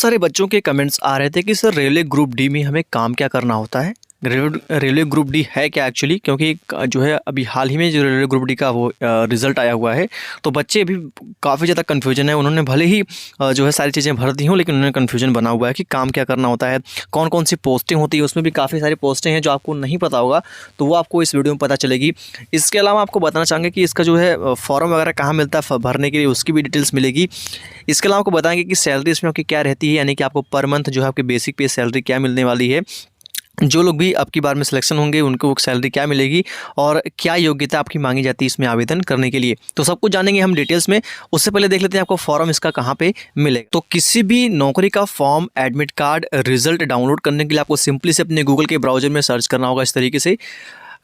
सारे बच्चों के कमेंट्स आ रहे थे कि सर रेलवे ग्रुप डी में हमें काम क्या करना होता है। रेलवे ग्रुप डी है क्या एक्चुअली, क्योंकि जो है अभी हाल ही में जो रेलवे ग्रुप डी का वो रिज़ल्ट आया हुआ है, तो बच्चे अभी काफ़ी ज़्यादा कन्फ्यूजन है। उन्होंने भले ही जो है सारी चीज़ें भर दी हों, लेकिन उन्होंने कन्फ्यूजन बना हुआ है कि काम क्या करना होता है, कौन कौन सी पोस्टें होती है। उसमें भी काफ़ी सारी पोस्टें हैं जो आपको नहीं पता होगा, तो वो आपको इस वीडियो में पता चलेगी। इसके अलावा आपको बताना चाहेंगे कि इसका जो है फॉर्म वगैरह कहाँ मिलता है भरने के लिए, उसकी भी डिटेल्स मिलेगी। इसके अलावा आपको बताएंगे कि सैलरी इसमें आपकी क्या रहती है, यानी कि आपको पर मंथ जो है आपकी बेसिक पे सैलरी क्या मिलने वाली है। जो लोग भी आपकी बार में सिलेक्शन होंगे उनको वो सैलरी क्या मिलेगी और क्या योग्यता आपकी मांगी जाती है इसमें आवेदन करने के लिए, तो सब कुछ जानेंगे हम डिटेल्स में। उससे पहले देख लेते हैं आपको फॉर्म इसका कहाँ पे मिलेगा। तो किसी भी नौकरी का form, admit card, result download करने के लिए आपको सिंपली से अपने गूगल के ब्राउजर में सर्च करना होगा इस तरीके से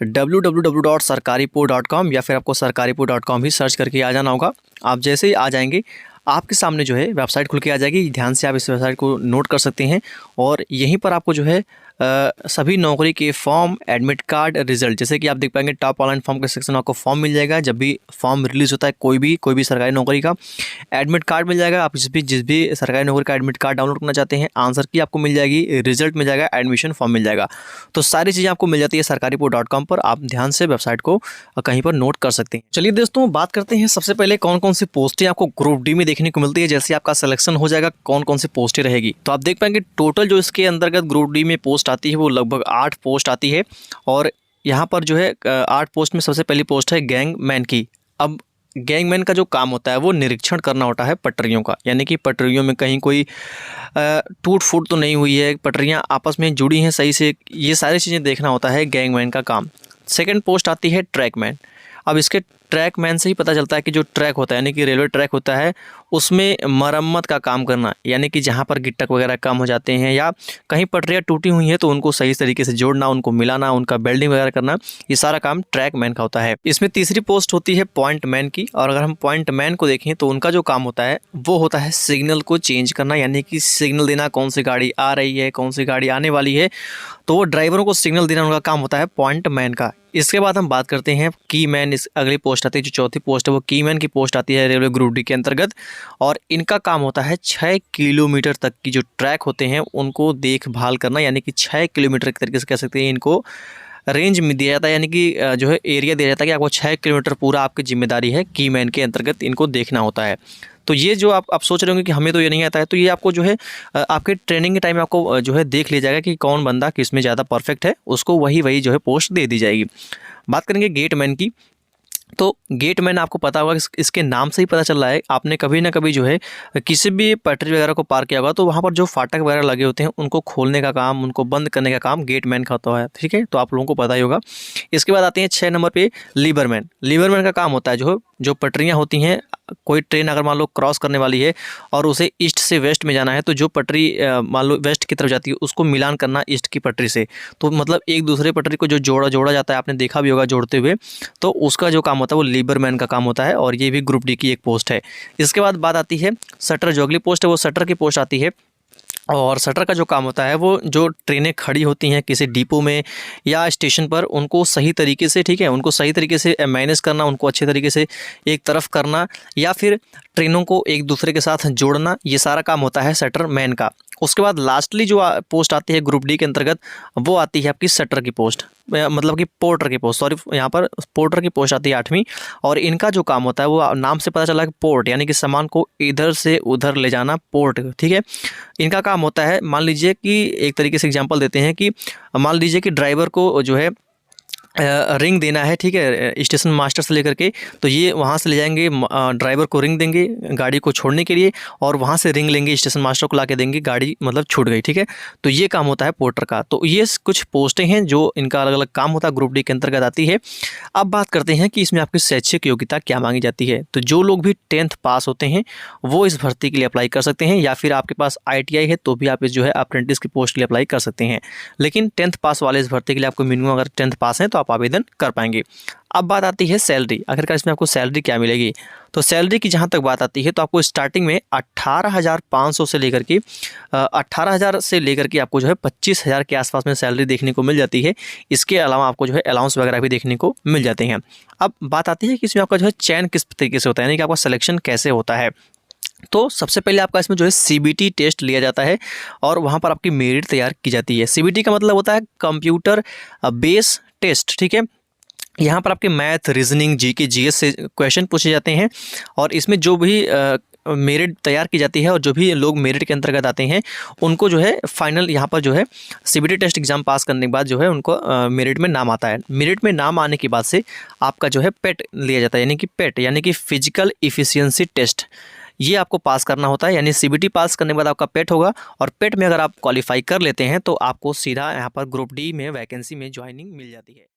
www.sarkaripur.com या फिर आपको sarkaripur.com ही सर्च करके आ जाना होगा। आप जैसे ही आ जाएंगे आपके सामने जो है वेबसाइट खुल के आ जाएगी। ध्यान से आप इस वेबसाइट को नोट कर सकते हैं और यहीं पर आपको जो है सभी नौकरी के फॉर्म, एडमिट कार्ड, रिजल्ट, जैसे कि आप देख पाएंगे टॉप ऑनलाइन फॉर्म के सेक्शन में आपको फॉर्म मिल जाएगा। जब भी फॉर्म रिलीज़ होता है कोई भी सरकारी नौकरी का, एडमिट कार्ड मिल जाएगा। आप जिस भी सरकारी नौकरी का एडमिट कार्ड डाउनलोड करना चाहते हैं, आंसर की आपको मिल जाएगी, रिजल्ट मिल जाएगा, एडमिशन फॉर्म मिल जाएगा। तो सारी चीज़ें आपको मिल जाती है sarkaripur.com पर। आप ध्यान से वेबसाइट को कहीं पर नोट कर सकते हैं। चलिए दोस्तों, बात करते हैं सबसे पहले कौन कौन सी पोस्टें आपको ग्रुप डी में देखने को मिलती है। जैसे आपका सिलेक्शन हो जाएगा कौन कौन सी पोस्टें रहेगी, तो आप देख पाएंगे टोटल जो इसके अंतर्गत ग्रुप डी में पोस्ट आती है वो लगभग 8 पोस्ट आती है। और यहाँ पर जो है 8 पोस्ट में सबसे पहली पोस्ट है गैंगमैन की। अब गैंगमैन का जो काम होता है वो निरीक्षण करना होता है पटरियों का, यानी कि पटरियों में कहीं कोई टूट फूट तो नहीं हुई है, पटरियाँ आपस में जुड़ी हैं सही से, ये सारी चीज़ें देखना होता है गैंगमैन का काम। सेकंड पोस्ट आती है ट्रैकमैन। अब इसके ट्रैकमैन से ही पता चलता है कि जो ट्रैक होता है, यानी कि रेलवे ट्रैक होता है, उसमें मरम्मत का काम करना, यानी कि जहाँ पर गिट्टक वगैरह कम हो जाते हैं या कहीं पटरियाँ टूटी हुई हैं तो उनको सही तरीके से जोड़ना, उनको मिलाना, उनका बेल्डिंग वगैरह करना, ये सारा काम ट्रैकमैन का होता है। इसमें तीसरी पोस्ट होती है पॉइंटमैन की। और अगर हम पॉइंटमैन को देखें तो उनका जो काम होता है वो होता है सिग्नल को चेंज करना, यानी कि सिग्नल देना, कौन सी गाड़ी आ रही है, कौन सी गाड़ी आने वाली है, तो वो ड्राइवरों को सिग्नल देना उनका काम होता है पॉइंटमैन का। इसके बाद हम बात करते हैं कीमैन। इस अगली पोस्ट आती है, जो चौथी पोस्ट है वो कीमैन की पोस्ट आती है रेलवे ग्रुप डी के अंतर्गत। और इनका काम होता है 6 किलोमीटर तक की जो ट्रैक होते हैं उनको देखभाल करना, यानी कि 6 किलोमीटर के तरीके से कह सकते हैं इनको रेंज में दिया जाता है, यानी कि जो है एरिया दिया जाता है कि आपको 6 किलोमीटर पूरा आपकी जिम्मेदारी है, कीमैन के अंतर्गत इनको देखना होता है। तो ये जो आप सोच रहे होंगे कि हमें तो ये नहीं आता है, तो ये आपको जो है आपके ट्रेनिंग के टाइम में आपको जो है देख लिया जाएगा कि कौन बंदा किस में ज़्यादा परफेक्ट है, उसको वही जो है पोस्ट दे दी जाएगी। बात करेंगे गेटमैन की। तो गेटमैन आपको पता होगा, इसके नाम से ही पता चल रहा है, आपने कभी ना कभी जो है किसी भी पटरी वगैरह को पार किया होगा तो वहाँ पर जो फाटक वगैरह लगे होते हैं उनको खोलने का काम, उनको बंद करने का काम गेटमैन का होता है। ठीक है, तो आप लोगों को पता ही होगा। इसके बाद आते हैं 6 नंबर पे लीवरमैन। लीवरमैन का काम होता है जो पटरियाँ होती हैं, कोई ट्रेन अगर मान लो क्रॉस करने वाली है और उसे ईस्ट से वेस्ट में जाना है, तो जो पटरी मान लो वेस्ट की तरफ जाती है उसको मिलान करना ईस्ट की पटरी से, तो मतलब एक दूसरे पटरी को जो जोड़ा जाता है, आपने देखा भी होगा जोड़ते हुए, तो उसका जो काम होता है वो लीवरमैन का काम होता है। और ये भी ग्रुप डी की एक पोस्ट है। इसके बाद बात आती है शटर। जो अगली पोस्ट है वो शटर की पोस्ट आती है। और शटर का जो काम होता है वो जो ट्रेनें खड़ी होती हैं किसी डिपो में या स्टेशन पर, उनको सही तरीके से, ठीक है, उनको सही तरीके से मैनेज करना, उनको अच्छे तरीके से एक तरफ करना या फिर ट्रेनों को एक दूसरे के साथ जोड़ना, ये सारा काम होता है शटर मैन का। उसके बाद लास्टली जो पोस्ट आती है ग्रुप डी के अंतर्गत वो आती है आपकी शटर की पोस्ट, मतलब कि पोर्टर की पोस्ट, सॉरी, यहाँ पर पोर्टर की पोस्ट आती है 8वीं। और इनका जो काम होता है वो नाम से पता चला कि पोर्ट, यानी कि सामान को इधर से उधर ले जाना, पोर्ट। ठीक है, इनका काम होता है, मान लीजिए कि एक तरीके से एग्जांपल देते हैं कि मान लीजिए कि ड्राइवर को जो है रिंग देना है, ठीक है, स्टेशन मास्टर से लेकर के, तो ये वहाँ से ले जाएंगे, ड्राइवर को रिंग देंगे गाड़ी को छोड़ने के लिए, और वहाँ से रिंग लेंगे, स्टेशन मास्टर को ला के देंगे, गाड़ी मतलब छूट गई। ठीक है, तो ये काम होता है पोर्टर का। तो ये कुछ पोस्टें हैं जो इनका अलग अलग काम होता है, ग्रुप डी के अंतर्गत आती है। अब बात करते हैं कि इसमें आपकी शैक्षिक योग्यता क्या मांगी जाती है। तो जो लोग भी 10th पास होते हैं वो इस भर्ती के लिए अप्लाई कर सकते हैं, या फिर आपके पास ITI है तो भी आप इस जो है अप्रेंटिस की पोस्ट के लिए अप्लाई कर सकते हैं। लेकिन 10th पास वाले इस भर्ती के लिए आपको मिनिमम अगर 10th पास है तो आप आवेदन कर पाएंगे। अब बात आती है सैलरी, आखिरकार इसमें आपको सैलरी क्या मिलेगी। तो सैलरी की जहाँ तक बात आती है तो आपको स्टार्टिंग में 18,500 से लेकर के 18,000 से लेकर के आपको जो है 25,000 के आसपास में सैलरी देखने को मिल जाती है। इसके अलावा आपको जो है अलाउंस वगैरह भी देखने को मिल जाते हैं। अब बात आती है कि इसमें आपका जो है चयन किस तरीके से होता है, यानी कि आपका सिलेक्शन कैसे होता है। तो सबसे पहले आपका इसमें जो है सीबीटी टेस्ट लिया जाता है और वहाँ पर आपकी मेरिट तैयार की जाती है। सीबीटी का मतलब होता है कंप्यूटर बेस टेस्ट, ठीक है। यहाँ पर आपके मैथ, रीजनिंग, जीके, जीएस से क्वेश्चन पूछे जाते हैं और इसमें जो भी मेरिट तैयार की जाती है और जो भी लोग मेरिट के अंतर्गत आते हैं उनको जो है फाइनल यहाँ पर जो है सीबीटी टेस्ट एग्जाम पास करने के बाद जो है उनको मेरिट में नाम आता है। मेरिट में नाम आने के बाद से आपका जो है पेट लिया जाता है, यानी कि पेट यानी कि फिजिकल इफिशियंसी टेस्ट, ये आपको पास करना होता है। यानी सीबीटी पास करने के बाद आपका पेट होगा और पेट में अगर आप क्वालिफाई कर लेते हैं तो आपको सीधा यहाँ पर ग्रुप डी में वैकेंसी में ज्वाइनिंग मिल जाती है।